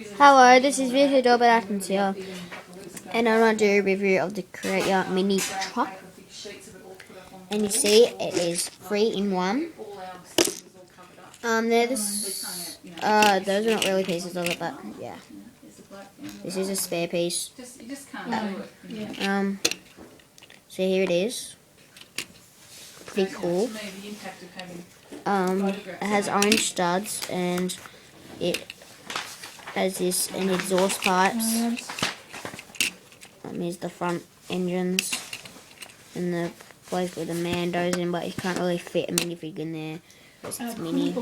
Hello, this is Victor Dobert Atkins here, and I'm going to do a review of the Creator Mini Truck. And you see, it is 3-in-1. Those are not really pieces of it, but yeah. This is a spare piece. So here it is. Pretty cool. It has orange studs, and it has this and exhaust pipes. Here's the front engines and the place where the man goes in, but you can't really fit a minifig in there because it's mini.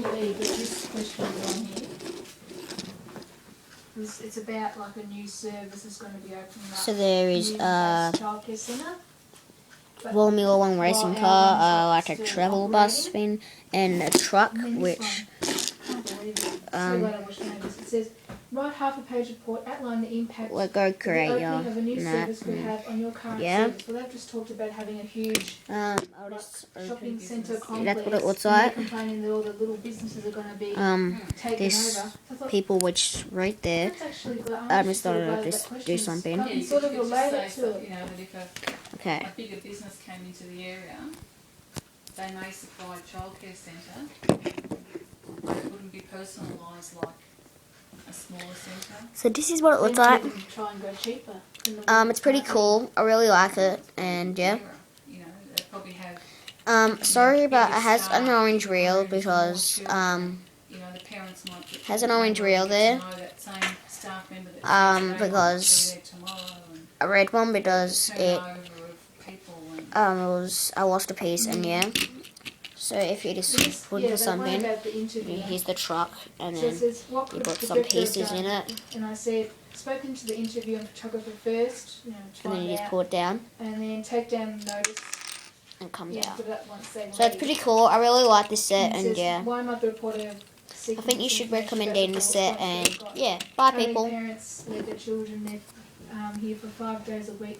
It's about like a new service that's going to be opening up. So there is childcare centre. Formula One racing car, like a travel bus thing, and a truck, which it says, write half a page report, outline the impact we'll go Creator the opening of a new service could have on your current service. Well, they've just talked about having a huge shopping centre complex. That's what it looks like. Complaining that all the little businesses are going to be taken this over. Thought, people which right there. I just thought I'd just do something. Sort of relate to it. You know, that if Okay. a bigger business came into the area, they may supply a childcare centre, but it wouldn't be personalised like a smaller centre. So this is what it looks like. Try and go cheaper. It's pretty cool. I really like it, and yeah. You know, they probably have. Sorry, but it has an orange reel because you know, the parents might get has an orange reel there. that same staff member that Because a red one because it I lost a piece, and yeah. So if you just put something, here's the truck, and then you put some pieces in it, and I said, spoken to the interview and photographer first, you know, and then you just pull it down, and then take down notice and comes out. So it's pretty cool. I really like this set, and yeah. Why might the reporter I think you should recommend this set, and yeah, bye people. Parents let their children live here for 5 days a week.